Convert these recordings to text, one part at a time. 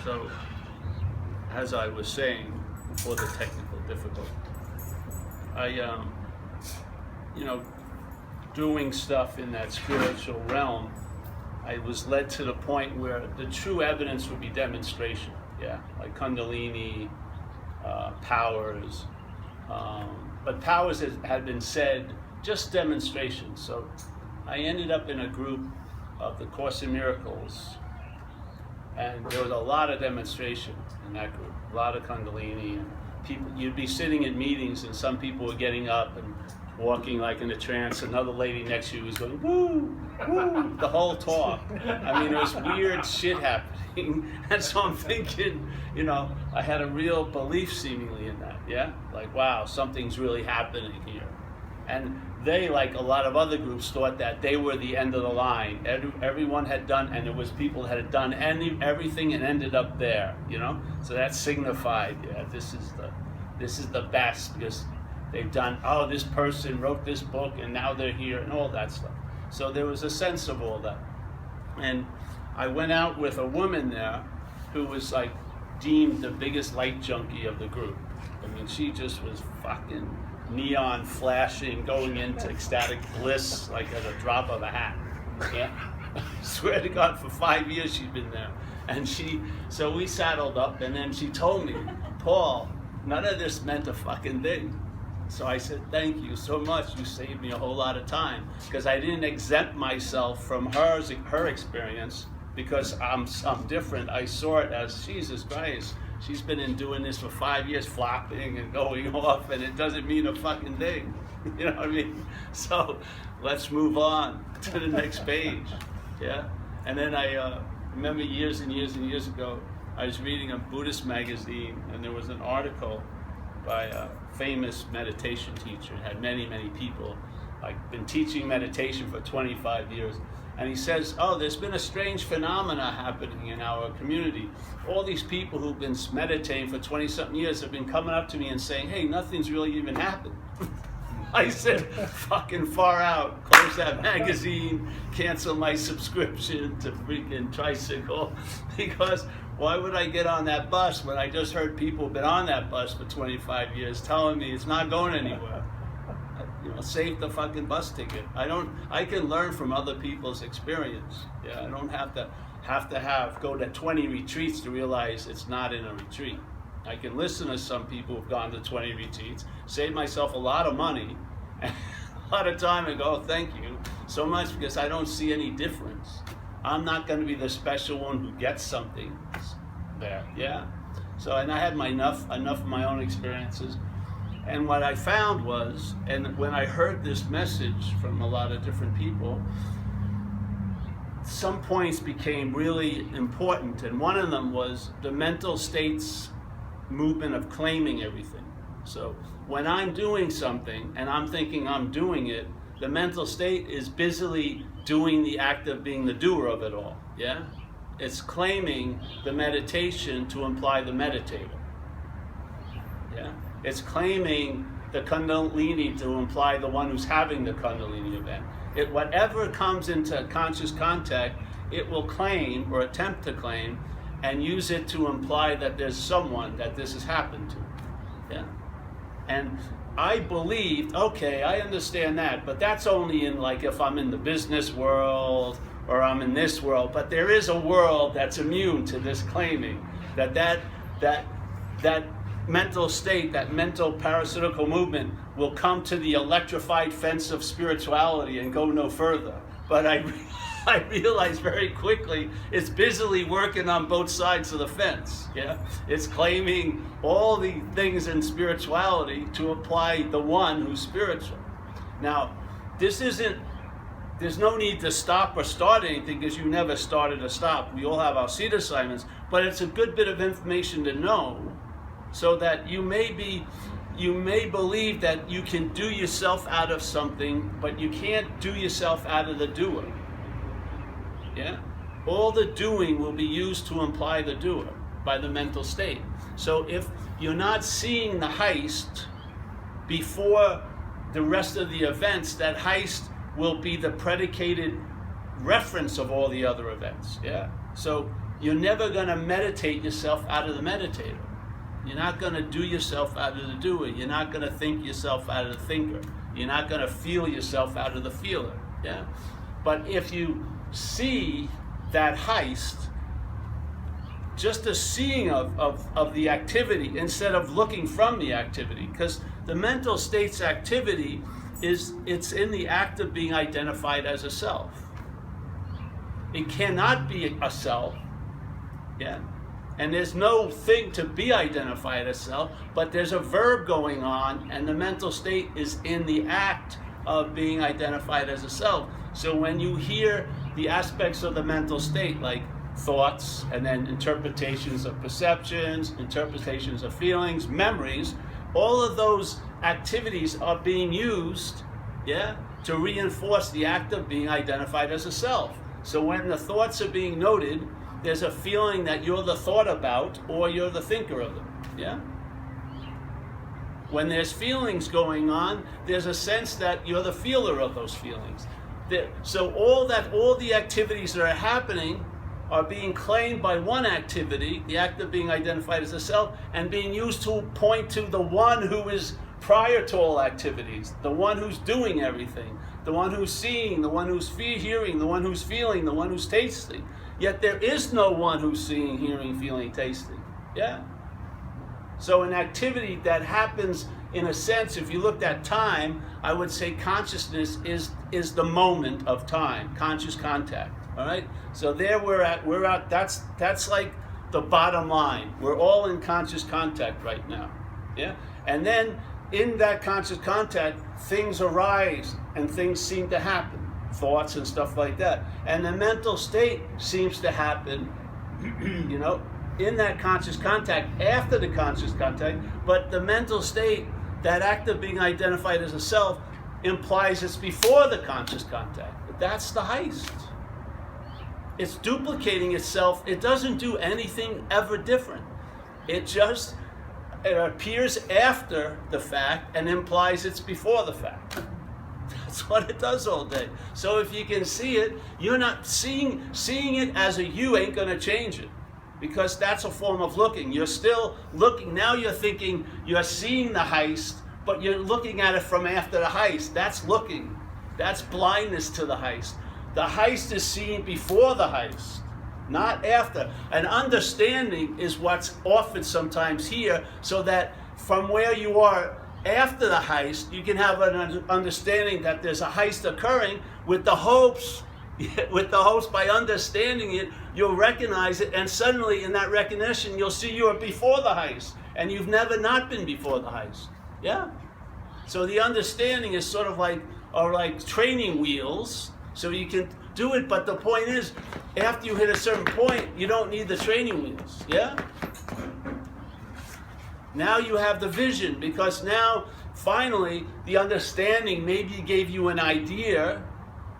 So, as I was saying before the technical difficulty, I, doing stuff in that spiritual realm, I was led to the point where the true evidence would be demonstration, like Kundalini, powers, but powers had been said, just demonstration. So I ended up in a group of the Course in Miracles, and there was a lot of demonstration in that group, a lot of Kundalini, and people, you'd be sitting in meetings and some people were getting up and walking like in a trance. Another lady next to you was going, woo, woo, the whole talk. I mean, there was weird shit happening. And so I'm thinking, I had a real belief seemingly in that, like, wow, something's really happening here. And they, like a lot of other groups, thought that they were the end of the line. Everyone had done, and there was people that had done everything and ended up there, So that signified, this is the best, because they've done, this person wrote this book and now they're here and all that stuff. So there was a sense of all that. And I went out with a woman there who was like deemed the biggest light junkie of the group. I mean, she just was fucking neon flashing, going into ecstatic bliss like at a drop of a hat. I swear to God, for 5 years she'd been there. And so we saddled up, and then she told me, Paul, none of this meant a fucking thing. So I said, thank you so much. You saved me a whole lot of time, because I didn't exempt myself from her experience because I'm different. I saw it as, Jesus Christ, she's been doing this for 5 years, flopping and going off, and it doesn't mean a fucking thing. You know what I mean? So let's move on to the next page. And then I remember years and years and years ago, I was reading a Buddhist magazine, and there was an article by a famous meditation teacher. It had many, many people, been teaching meditation for 25 years. And he says, there's been a strange phenomena happening in our community. All these people who've been meditating for 20-something years have been coming up to me and saying, hey, nothing's really even happened. I said, fucking far out, close that magazine, cancel my subscription to freaking Tricycle, because why would I get on that bus when I just heard people have been on that bus for 25 years telling me it's not going anywhere? Save the fucking bus ticket. I can learn from other people's experience. I don't have to go to 20 retreats to realize it's not in a retreat. I can listen to some people who've gone to 20 retreats, save myself a lot of money, and a lot of time, and go, thank you so much, because I don't see any difference. I'm not going to be the special one who gets something there. So, and I had enough of my own experiences. And what I found was, and when I heard this message from a lot of different people, some points became really important. And one of them was the mental states movement of claiming everything. So when I'm doing something and I'm thinking I'm doing it, the mental state is busily doing the act of being the doer of it all. It's claiming the meditation to imply the meditator. It's claiming the Kundalini to imply the one who's having the Kundalini event. Whatever comes into conscious contact, it will claim or attempt to claim and use it to imply that there's someone that this has happened to. And I believed, okay, I understand that, but that's only in if I'm in the business world or I'm in this world. But there is a world that's immune to this claiming, that mental state, that mental parasitical movement will come to the electrified fence of spirituality and go no further. But I realized very quickly it's busily working on both sides of the fence. It's claiming all the things in spirituality to apply the one who's spiritual. Now, there's no need to stop or start anything, because you never started or stopped. We all have our seed assignments, but it's a good bit of information to know, so that you may believe that you can do yourself out of something, but you can't do yourself out of the doer. All the doing will be used to imply the doer by the mental state. So if you're not seeing the heist before the rest of the events, that heist will be the predicated reference of all the other events. So you're never going to meditate yourself out of the meditator. You're not going to do yourself out of the doer. You're not going to think yourself out of the thinker. You're not going to feel yourself out of the feeler. Yeah? But if you see that heist, just a seeing of the activity instead of looking from the activity, because the mental state's activity it's in the act of being identified as a self. It cannot be a self, yeah? And there's no thing to be identified as self, but there's a verb going on, and the mental state is in the act of being identified as a self. So when you hear the aspects of the mental state, like thoughts, and then interpretations of perceptions, interpretations of feelings, memories, all of those activities are being used, yeah, to reinforce the act of being identified as a self. So when the thoughts are being noted, there's a feeling that you're the thought about or you're the thinker of them, yeah? When there's feelings going on, there's a sense that you're the feeler of those feelings. So all the activities that are happening are being claimed by one activity, the act of being identified as a self, and being used to point to the one who is prior to all activities, the one who's doing everything, the one who's seeing, the one who's hearing, the one who's feeling, the one who's tasting. Yet there is no one who's seeing, hearing, feeling, tasting. Yeah? So an activity that happens, in a sense, if you looked at time, I would say consciousness is the moment of time, conscious contact. All right? So there we're at that's like the bottom line. We're all in conscious contact right now. Yeah? And then in that conscious contact, things arise and things seem to happen. Thoughts and stuff like that. And the mental state seems to happen, you know, in that conscious contact, after the conscious contact, but the mental state, that act of being identified as a self, implies it's before the conscious contact. That's the heist. It's duplicating itself. It doesn't do anything ever different. It appears after the fact and implies it's before the fact. That's what it does all day. So if you can see it, you're not seeing it as a you ain't going to change it. Because that's a form of looking. You're still looking. Now you're thinking you're seeing the heist, but you're looking at it from after the heist. That's looking. That's blindness to the heist. The heist is seen before the heist, not after. And understanding is what's offered sometimes here, so that from where you are after the heist, you can have an understanding that there's a heist occurring with the hopes. By understanding it, you'll recognize it, and suddenly in that recognition, you'll see you are before the heist, and you've never not been before the heist. Yeah? So the understanding is sort of like training wheels, so you can do it, but the point is, after you hit a certain point, you don't need the training wheels. Yeah? Now you have the vision, because now, finally, the understanding maybe gave you an idea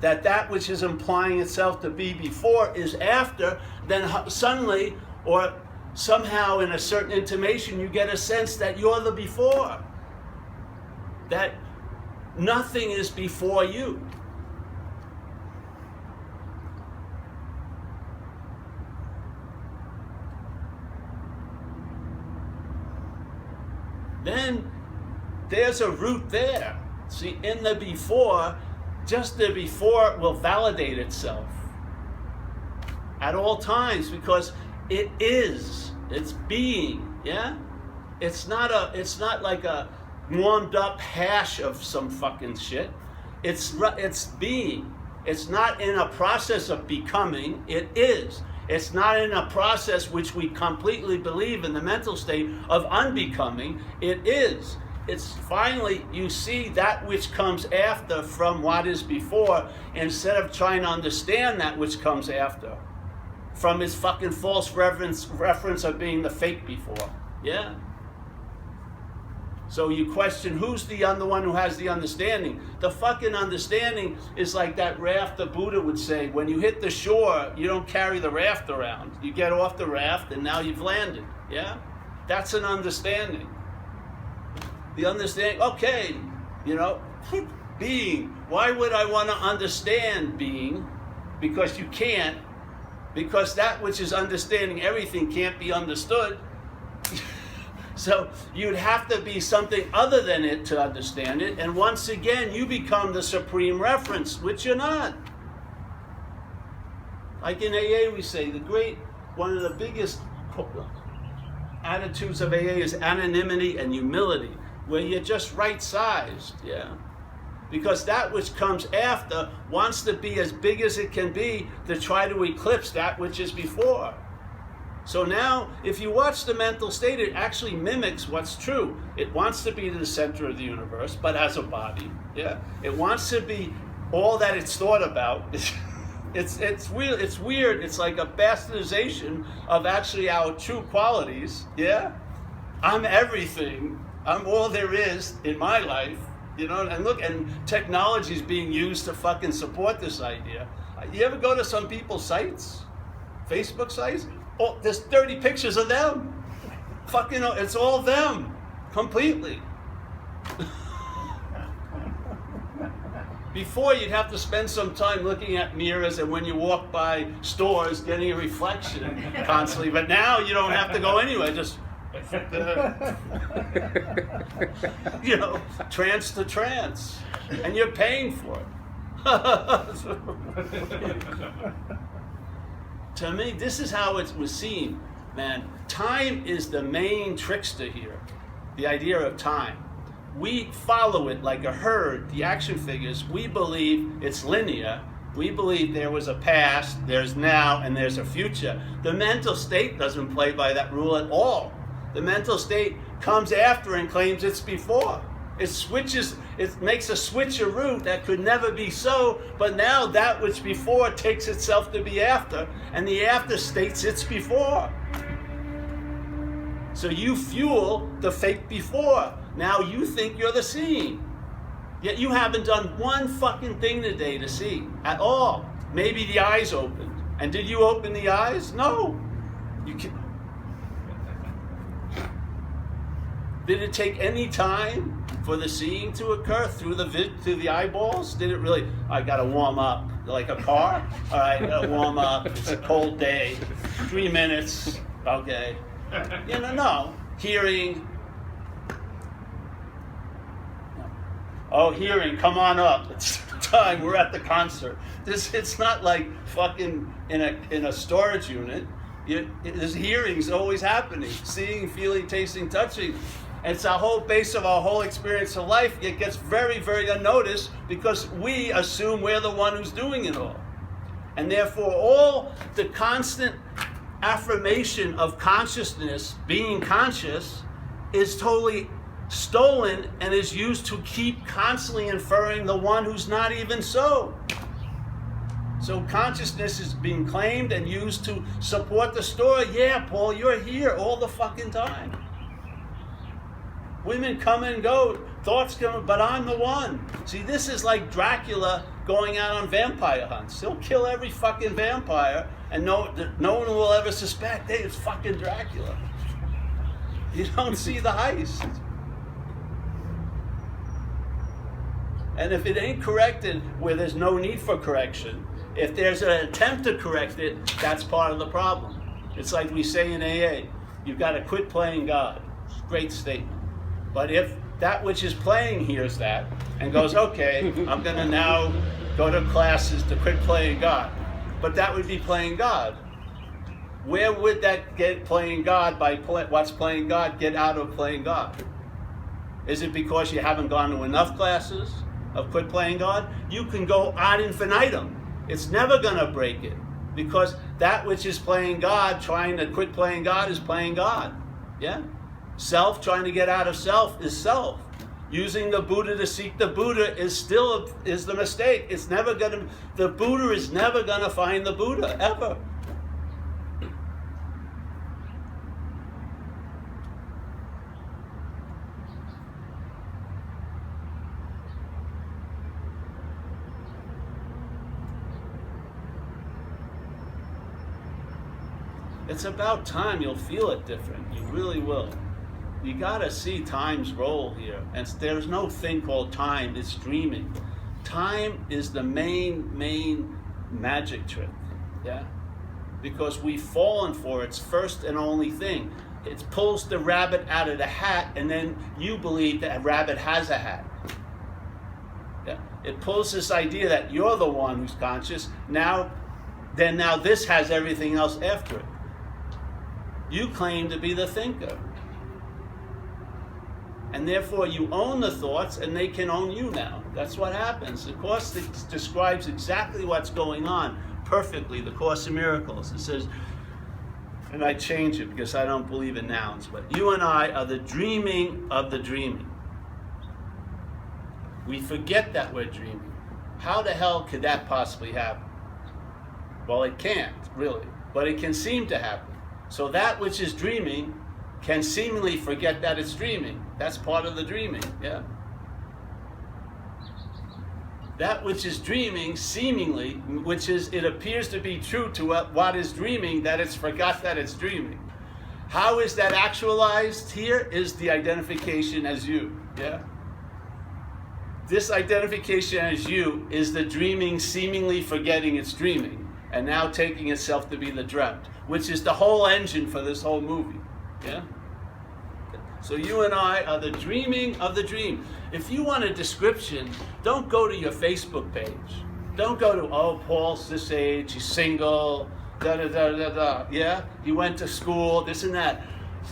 that which is implying itself to be before is after, then suddenly, or somehow in a certain intimation, you get a sense that you're the before. That nothing is before you. Then there's a root there. See, in the before, just the before will validate itself at all times, because it is. It's being. Yeah? It's not like a warmed up hash of some fucking shit. It's being. It's not in a process of becoming. It is. It's not in a process which we completely believe in the mental state of unbecoming. It is. It's finally, you see that which comes after from what is before, instead of trying to understand that which comes after from its fucking false reference of being the fake before. Yeah? So you question, who's the one who has the understanding? The fucking understanding is like that raft the Buddha would say, when you hit the shore, you don't carry the raft around. You get off the raft and now you've landed. Yeah? That's an understanding. The understanding, okay, being. Why would I want to understand being? Because you can't. because that which is understanding everything can't be understood. So you'd have to be something other than it to understand it, and once again you become the supreme reference, which you're not. Like in AA we say, one of the biggest attitudes of AA is anonymity and humility, where you're just right-sized, yeah? Because that which comes after wants to be as big as it can be to try to eclipse that which is before. So now, if you watch the mental state, it actually mimics what's true. It wants to be the center of the universe, but as a body, yeah? It wants to be all that it's thought about. It's weird. It's like a bastardization of actually our true qualities, yeah? I'm everything. I'm all there is in my life, you know? And look, and technology is being used to fucking support this idea. You ever go to some people's sites? Facebook sites? Oh, there's 30 pictures of them. Fucking, it's all them. Completely. Before, you'd have to spend some time looking at mirrors and when you walk by stores, getting a reflection constantly. But now you don't have to go anywhere. Just, you know, trance to trance. And you're paying for it. To me, this is how it was seen, man. Time is the main trickster here. The idea of time. We follow it like a herd, the action figures. We believe it's linear. We believe there was a past, there's now, and there's a future. The mental state doesn't play by that rule at all. The mental state comes after and claims it's before. It switches, it makes a switcheroo that could never be so, but now that which before takes itself to be after, and the after states it's before. So you fuel the fake before. Now you think you're the seeing. Yet you haven't done one fucking thing today to see at all. Maybe the eyes opened. And did you open the eyes? No. You can. Did it take any time for the seeing to occur through the eyeballs? Did it really? I gotta warm up like a car. All right, gotta warm up. It's a cold day. 3 minutes. Okay. You know, no. Hearing. Oh, hearing, come on up. It's time. We're at the concert. It's not like fucking in a storage unit. There's hearings always happening. Seeing, feeling, tasting, touching. It's our whole base of our whole experience of life. It gets very, very unnoticed because we assume we're the one who's doing it all. And therefore, all the constant affirmation of consciousness, being conscious, is totally stolen and is used to keep constantly inferring the one who's not even so. So consciousness is being claimed and used to support the story. Yeah, Paul, you're here all the fucking time. Women come and go, thoughts come, but I'm the one. See, this is like Dracula going out on vampire hunts. He'll kill every fucking vampire and no one will ever suspect, hey, it's fucking Dracula. You don't see the heist. And if it ain't corrected where there's no need for correction, if there's an attempt to correct it, that's part of the problem. It's like we say in AA, you've got to quit playing God. Great statement. But if that which is playing hears that and goes, okay, I'm going to now go to classes to quit playing God. But that would be playing God. Where would that get playing God by what's playing God get out of playing God? Is it because you haven't gone to enough classes of quit playing God? You can go ad infinitum. It's never going to break it. Because that which is playing God, trying to quit playing God, is playing God. Yeah? Self, trying to get out of self, is self. Using the Buddha to seek the Buddha is the mistake. It's never going to, the Buddha is never going to find the Buddha, ever. It's about time you'll feel it different. You really will. You gotta see time's role here. And there's no thing called time, it's dreaming. Time is the main magic trick. Yeah? because we've fallen for its first and only thing. It pulls the rabbit out of the hat, and then you believe that a rabbit has a hat. Yeah? It pulls this idea that you're the one who's conscious. Now this has everything else after it. You claim to be the thinker. And therefore you own the thoughts, and they can own you now. That's what happens. The Course describes exactly what's going on perfectly. The Course in Miracles. It says, and I change it because I don't believe in nouns, but you and I are the dreaming of the dreaming. We forget that we're dreaming. How the hell could that possibly happen? Well, it can't, really, but it can seem to happen. So that which is dreaming can seemingly forget that it's dreaming. That's part of the dreaming, yeah. That which is dreaming, seemingly, which is, it appears to be true to what is dreaming, that it's forgot that it's dreaming. How is that actualized here? Is the identification as you, yeah? This identification as you is the dreaming seemingly forgetting it's dreaming, and now taking itself to be the dreamt, which is the whole engine for this whole movie, yeah? So you and I are the dreaming of the dream. If you want a description, don't go to your Facebook page. Don't go to, oh, Paul's this age, he's single, da-da-da-da-da, yeah? He went to school, this and that.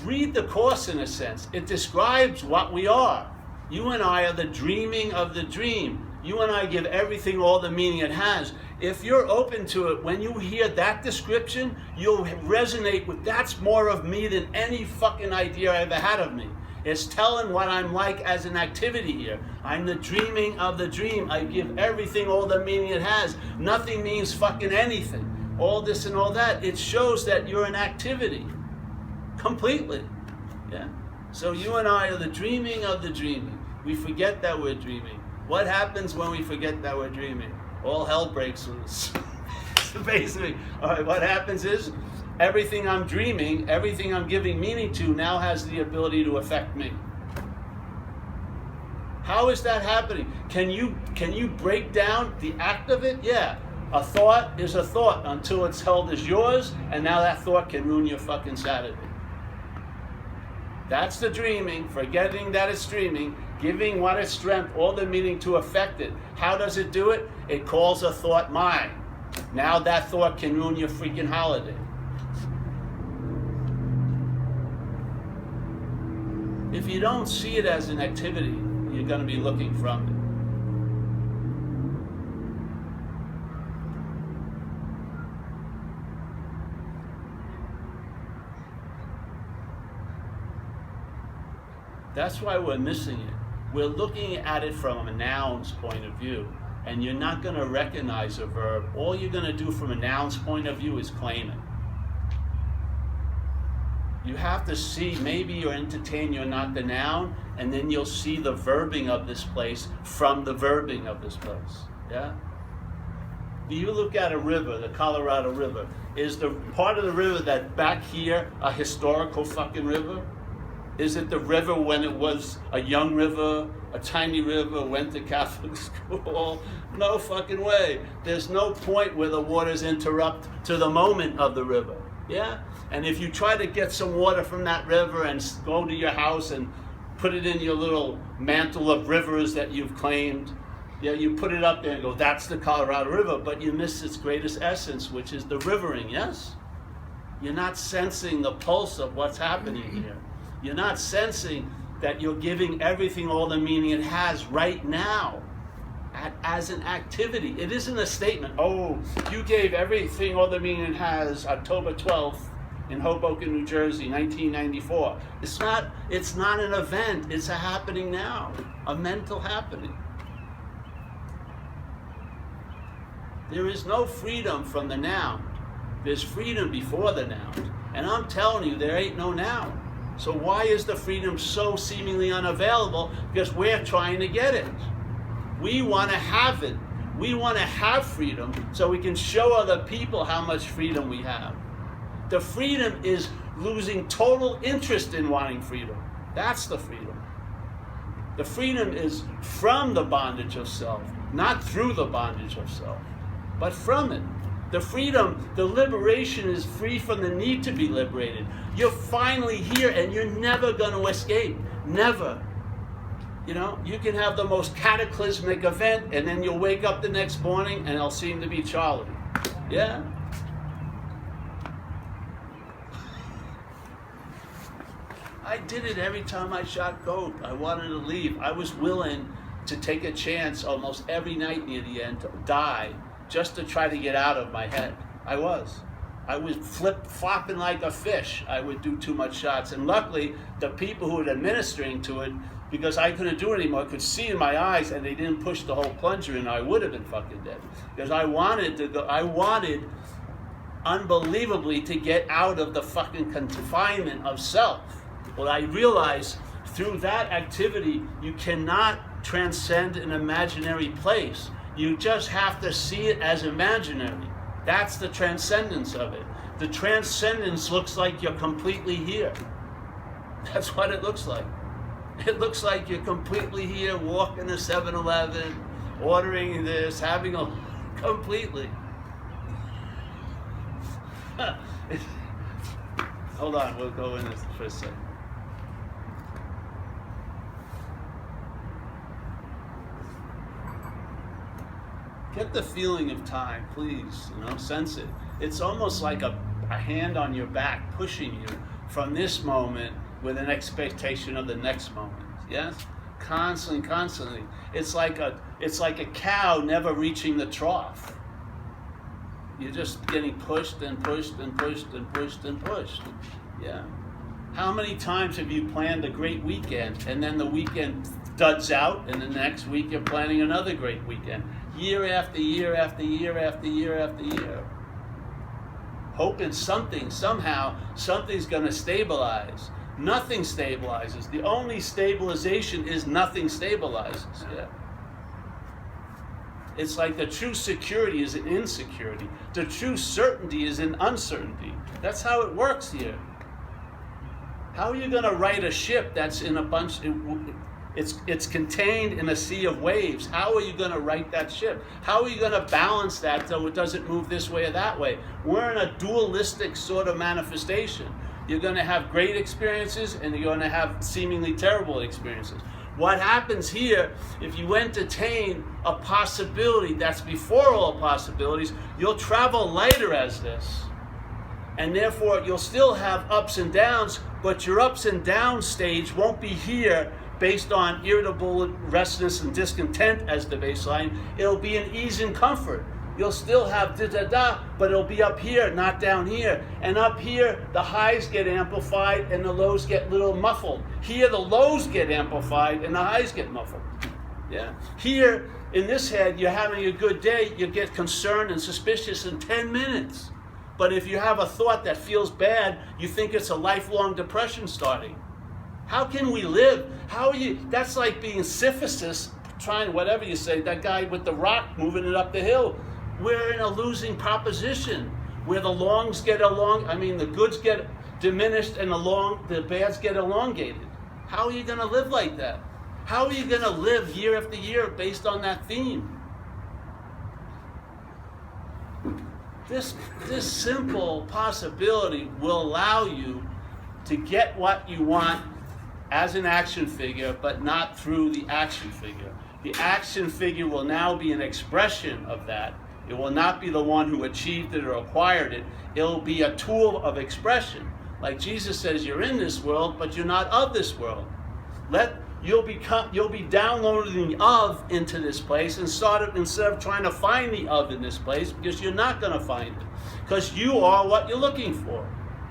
Read the Course in a sense. It describes what we are. You and I are the dreaming of the dream. You and I give everything all the meaning it has. If you're open to it, when you hear that description, you'll resonate with, that's more of me than any fucking idea I ever had of me. It's telling what I'm like as an activity here. I'm the dreaming of the dream. I give everything all the meaning it has. Nothing means fucking anything. All this and all that. It shows that you're an activity. Completely. Yeah. So you and I are the dreaming of the dreaming. We forget that we're dreaming. What happens when we forget that we're dreaming? All hell breaks loose. Basically, all right, what happens is everything I'm dreaming, everything I'm giving meaning to now has the ability to affect me. How is that happening? Can you break down the act of it? Yeah. A thought is a thought until it's held as yours, and now that thought can ruin your fucking Saturday. That's the dreaming, forgetting that it's dreaming, giving what it's dreamt all the meaning to affect it. How does it do it? It calls a thought mine. Now that thought can ruin your freaking holiday. If you don't see it as an activity, you're going to be looking from it. That's why we're missing it. We're looking at it from a noun's point of view, and you're not going to recognize a verb. All you're going to do from a noun's point of view is claim it. You have to see, maybe you're entertained, you're not the noun, and then you'll see the verbing of this place from the verbing of this place. Yeah? You look at a river, the Colorado River. Is the part of the river that back here a historical fucking river? Is it the river when it was a young river, a tiny river, went to Catholic school? No fucking way. There's no point where the waters interrupt to the moment of the river. Yeah? And if you try to get some water from that river and go to your house and put it in your little mantle of rivers that you've claimed, yeah, you put it up there and go, that's the Colorado River, but you miss its greatest essence, which is the rivering, yes? You're not sensing the pulse of what's happening here. You're not sensing that you're giving everything all the meaning it has right now as an activity. It isn't a statement, oh, you gave everything all the meaning it has October 12th in Hoboken, New Jersey, 1994. It's not an event, it's a happening now, a mental happening. There is no freedom from the noun. There's freedom before the noun. And I'm telling you, there ain't no noun. So why is the freedom so seemingly unavailable? Because we're trying to get it. We want to have it. We want to have freedom so we can show other people how much freedom we have. The freedom is losing total interest in wanting freedom. That's the freedom. The freedom is from the bondage of self, not through the bondage of self, but from it. The freedom, the liberation is free from the need to be liberated. You're finally here and you're never going to escape. Never. You know, you can have the most cataclysmic event and then you'll wake up the next morning and it'll seem to be Charlie. Yeah? I did it every time I shot coke. I wanted to leave. I was willing to take a chance almost every night near the end to die just to try to get out of my head. I was flip-flopping like a fish. I would do too much shots. And luckily, the people who were administering to it, because I couldn't do it anymore, could see in my eyes and they didn't push the whole plunger in. I would have been fucking dead. Because I wanted unbelievably to get out of the fucking confinement of self. Well, I realized through that activity, you cannot transcend an imaginary place. You just have to see it as imaginary. That's the transcendence of it. The transcendence looks like you're completely here. That's what it looks like. It looks like you're completely here, walking to 7-Eleven, ordering this, having a... completely. Hold on, we'll go in this for a second. Get the feeling of time, please, sense it. It's almost like a hand on your back pushing you from this moment with an expectation of the next moment, yes? Constantly. It's like a cow never reaching the trough. You're just getting pushed and pushed and pushed and pushed and pushed, yeah? How many times have you planned a great weekend and then the weekend duds out and the next week you're planning another great weekend? Year after year after year after year after year. Hoping somehow, something's going to stabilize. Nothing stabilizes. The only stabilization is nothing stabilizes. Yeah. It's like the true security is in insecurity. The true certainty is in uncertainty. That's how it works here. How are you going to right a ship that's in a bunch... It's contained in a sea of waves. How are you going to right that ship? How are you going to balance that so it doesn't move this way or that way? We're in a dualistic sort of manifestation. You're going to have great experiences and you're going to have seemingly terrible experiences. What happens here, if you entertain a possibility that's before all possibilities, you'll travel lighter as this. And therefore, you'll still have ups and downs, but your ups and downs stage won't be here based on irritable restlessness and discontent as the baseline. It'll be an ease and comfort. You'll still have da-da-da, but it'll be up here, not down here. And up here, the highs get amplified and the lows get a little muffled. Here, the lows get amplified and the highs get muffled. Yeah. Here, in this head, you're having a good day, you get concerned and suspicious in 10 minutes. But if you have a thought that feels bad, you think it's a lifelong depression starting. How can we live? How are you? That's like being Sisyphus, trying whatever you say, that guy with the rock moving it up the hill. We're in a losing proposition where the the goods get diminished and the bads get elongated. How are you going to live like that? How are you going to live year after year based on that theme? This simple possibility will allow you to get what you want as an action figure, but not through the action figure. The action figure will now be an expression of that. It will not be the one who achieved it or acquired it. It'll be a tool of expression. Like Jesus says, you're in this world, but you're not of this world. You'll be downloading the of into this place instead of trying to find the of in this place, because you're not going to find it. Because you are what you're looking for.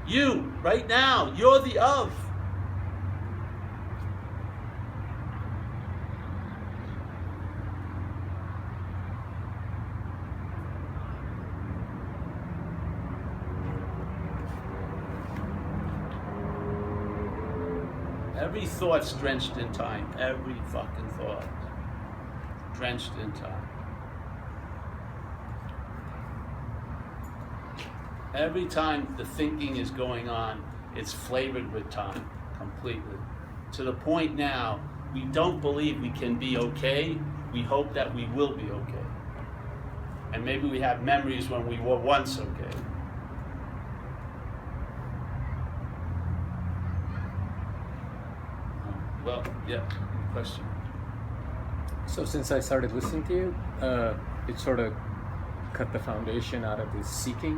You, right now, you're the of. Every thought's drenched in time. Every fucking thought. Drenched in time. Every time the thinking is going on, it's flavored with time, completely. To the point now, we don't believe we can be okay. We hope that we will be okay. And maybe we have memories when we were once okay. Well, yeah, question. So since I started listening to you, it sort of cut the foundation out of this seeking,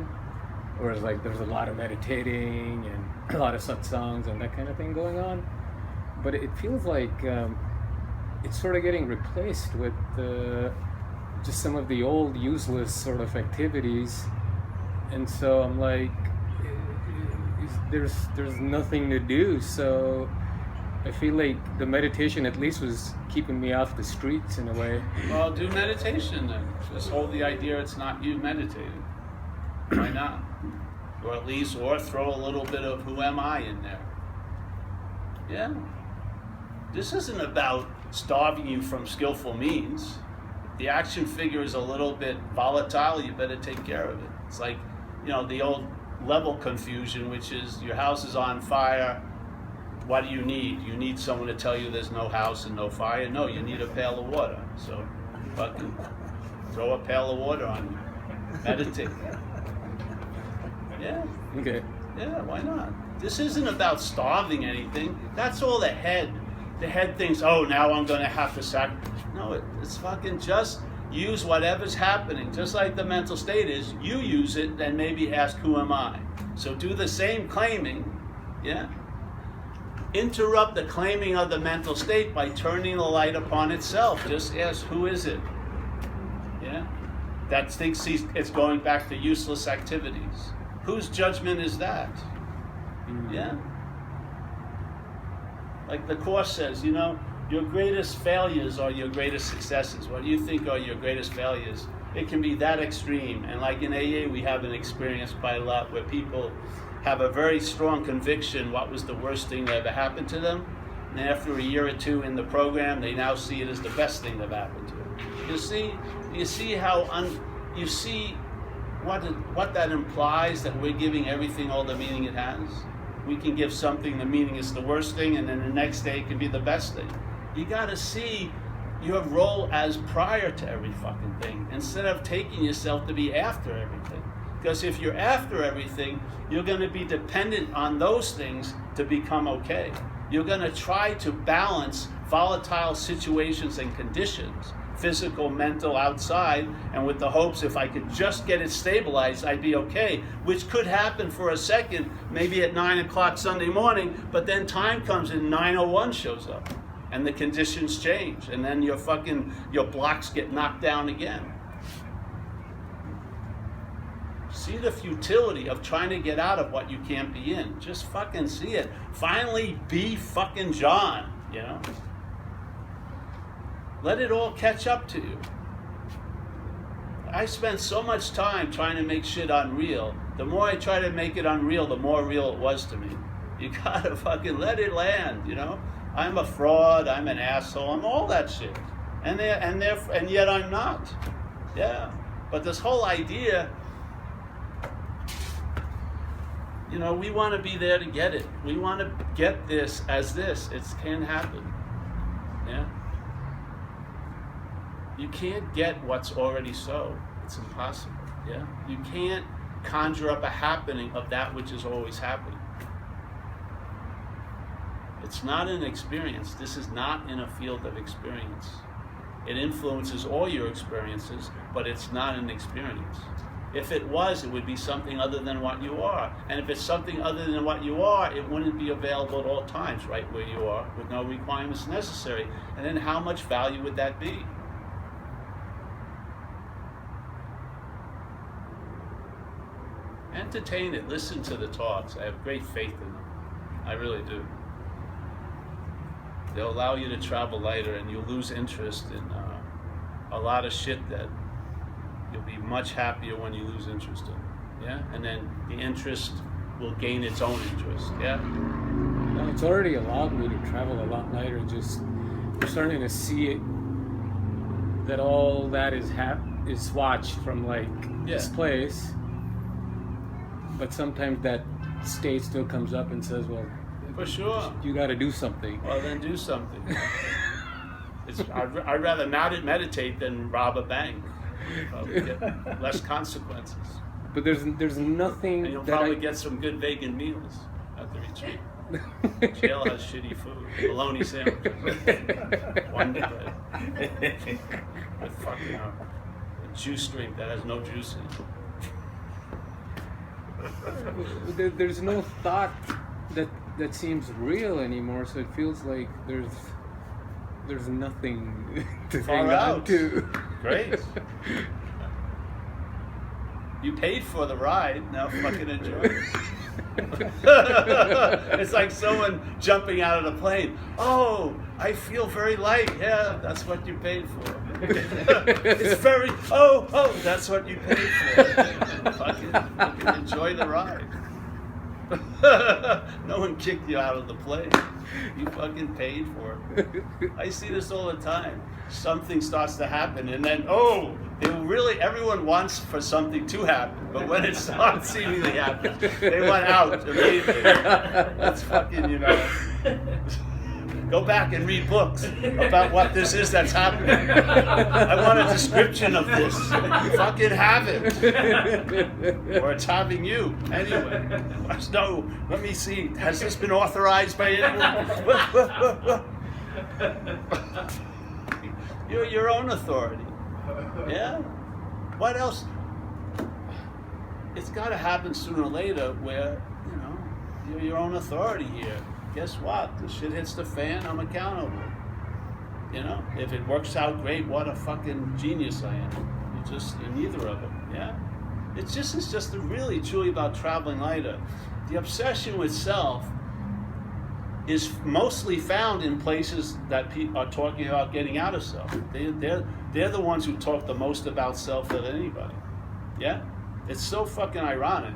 whereas like there's a lot of meditating and a lot of satsangs and that kind of thing going on, but it feels like it's sort of getting replaced with just some of the old useless sort of activities, and so I'm like, there's nothing to do, so I feel like the meditation at least was keeping me off the streets in a way. Well, do meditation then. Just hold the idea it's not you meditating. Why not? Or at least, or throw a little bit of who am I in there. Yeah. This isn't about starving you from skillful means. If the action figure is a little bit volatile, you better take care of it. It's like, the old level confusion, which is your house is on fire. What do you need? You need someone to tell you there's no house and no fire? No, you need a pail of water. So fucking throw a pail of water on you. Meditate. Yeah. Okay. Yeah, why not? This isn't about starving anything. That's all the head. The head thinks, oh, now I'm going to have to sacrifice. No, it's fucking just use whatever's happening. Just like the mental state is, you use it, then maybe ask, who am I? So do the same claiming, yeah? Interrupt the claiming of the mental state by turning the light upon itself. Just ask, who is it? Yeah? That thinks it's going back to useless activities. Whose judgment is that? Yeah? Like the Course says, your greatest failures are your greatest successes. What you think are your greatest failures, it can be that extreme. And like in AA, we have an experience quite a lot where people have a very strong conviction what was the worst thing that ever happened to them. And after a year or two in the program, they now see it as the best thing that happened to them. You see how you see what that implies, that we're giving everything all the meaning it has. We can give something the meaning is the worst thing, and then the next day it can be the best thing. You gotta see your role as prior to every fucking thing, instead of taking yourself to be after everything. Because if you're after everything, you're going to be dependent on those things to become okay. You're going to try to balance volatile situations and conditions, physical, mental, outside, and with the hopes if I could just get it stabilized, I'd be okay, which could happen for a second, maybe at 9 o'clock Sunday morning, but then time comes and 9:01 shows up, and the conditions change, and then your blocks get knocked down again. See the futility of trying to get out of what you can't be in. Just fucking see it. Finally be fucking John, Let it all catch up to you. I spent so much time trying to make shit unreal. The more I try to make it unreal, the more real it was to me. You gotta fucking let it land, I'm a fraud, I'm an asshole, I'm all that shit. And yet I'm not. Yeah. But this whole idea, we want to be there to get it. We want to get this as this. It can happen. Yeah? You can't get what's already so. It's impossible. Yeah? You can't conjure up a happening of that which is always happening. It's not an experience. This is not in a field of experience. It influences all your experiences, but it's not an experience. If it was, it would be something other than what you are. And if it's something other than what you are, it wouldn't be available at all times, right where you are, with no requirements necessary. And then how much value would that be? Entertain it. Listen to the talks. I have great faith in them. I really do. They'll allow you to travel lighter, and you'll lose interest in a lot of shit that you'll be much happier when you lose interest in. Yeah? And then the interest will gain its own interest. Yeah? No, it's already allowed me to travel a lot lighter. Just you're starting to see it, that all that is watched from this place. But sometimes that state still comes up and says, well, for sure, you got to do something. Well, then do something. I'd rather meditate than rob a bank. Probably get less consequences. But there's nothing And you'll that probably get some good vegan meals at the retreat. Jail has shitty food. Bologna sandwiches. Wonder bread. With fucking a juice drink that has no juice in it. There's no thought that seems real anymore, so it feels like there's nothing to hang on to. Great. You paid for the ride, now fucking enjoy it. It's like someone jumping out of the plane. Oh, I feel very light. Yeah, that's what you paid for. It's very, oh, that's what you paid for. Fucking enjoy the ride. No one kicked you out of the plane. You fucking paid for it. I see this all the time. Something starts to happen, and then everyone wants for something to happen, but when it starts seemingly happening, they want out immediately. That's fucking, go back and read books about what this is that's happening. I want a description of this. Fucking have it. Or it's having you. Anyway. No, let me see. Has this been authorized by anyone? You're your own authority. Yeah? What else? It's got to happen sooner or later where, you're your own authority here. Guess what? The shit hits the fan, I'm accountable. If it works out great, what a fucking genius I am. You're neither of them, yeah? It's just really truly about traveling lighter. The obsession with self is mostly found in places that people are talking about getting out of self. They're the ones who talk the most about self of anybody. Yeah? It's so fucking ironic.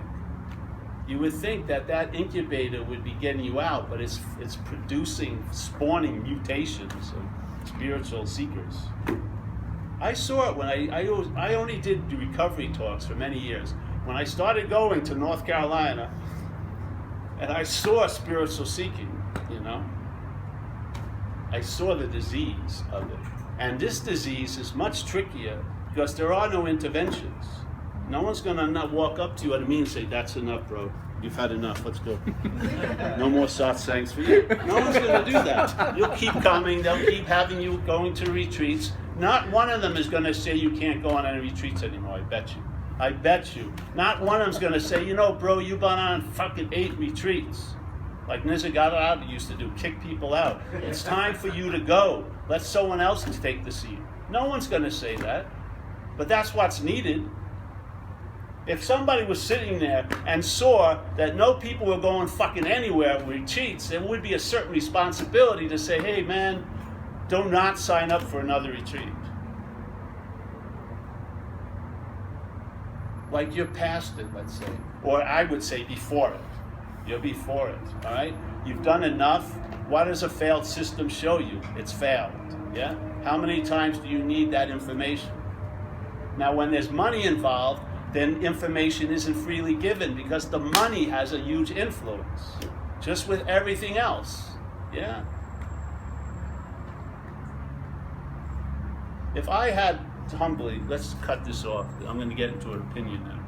You would think that incubator would be getting you out, but it's spawning mutations of spiritual seekers. I saw it when I only did the recovery talks for many years. When I started going to North Carolina, and I saw spiritual seeking, I saw the disease of it. And this disease is much trickier because there are no interventions. No one's going to not walk up to you at a meeting and say, that's enough, bro. You've had enough. Let's go. No more satsangs for you. No one's going to do that. You'll keep coming. They'll keep having you going to retreats. Not one of them is going to say you can't go on any retreats anymore. I bet you. I bet you. Not one of them's going to say, bro, you've gone on fucking 8 retreats. Like Nisargadatta used to do, kick people out. It's time for you to go. Let someone else take the seat. No one's going to say that. But that's what's needed. If somebody was sitting there and saw that no people were going fucking anywhere with retreats, there would be a certain responsibility to say, hey man, do not sign up for another retreat. Like you're past it, let's say. Or I would say before it. You're before it, all right? You've done enough. What does a failed system show you? It's failed, yeah? How many times do you need that information? Now, when there's money involved, then information isn't freely given because the money has a huge influence, just with everything else, yeah? If I had, humbly, let's cut this off. I'm going to get into an opinion now.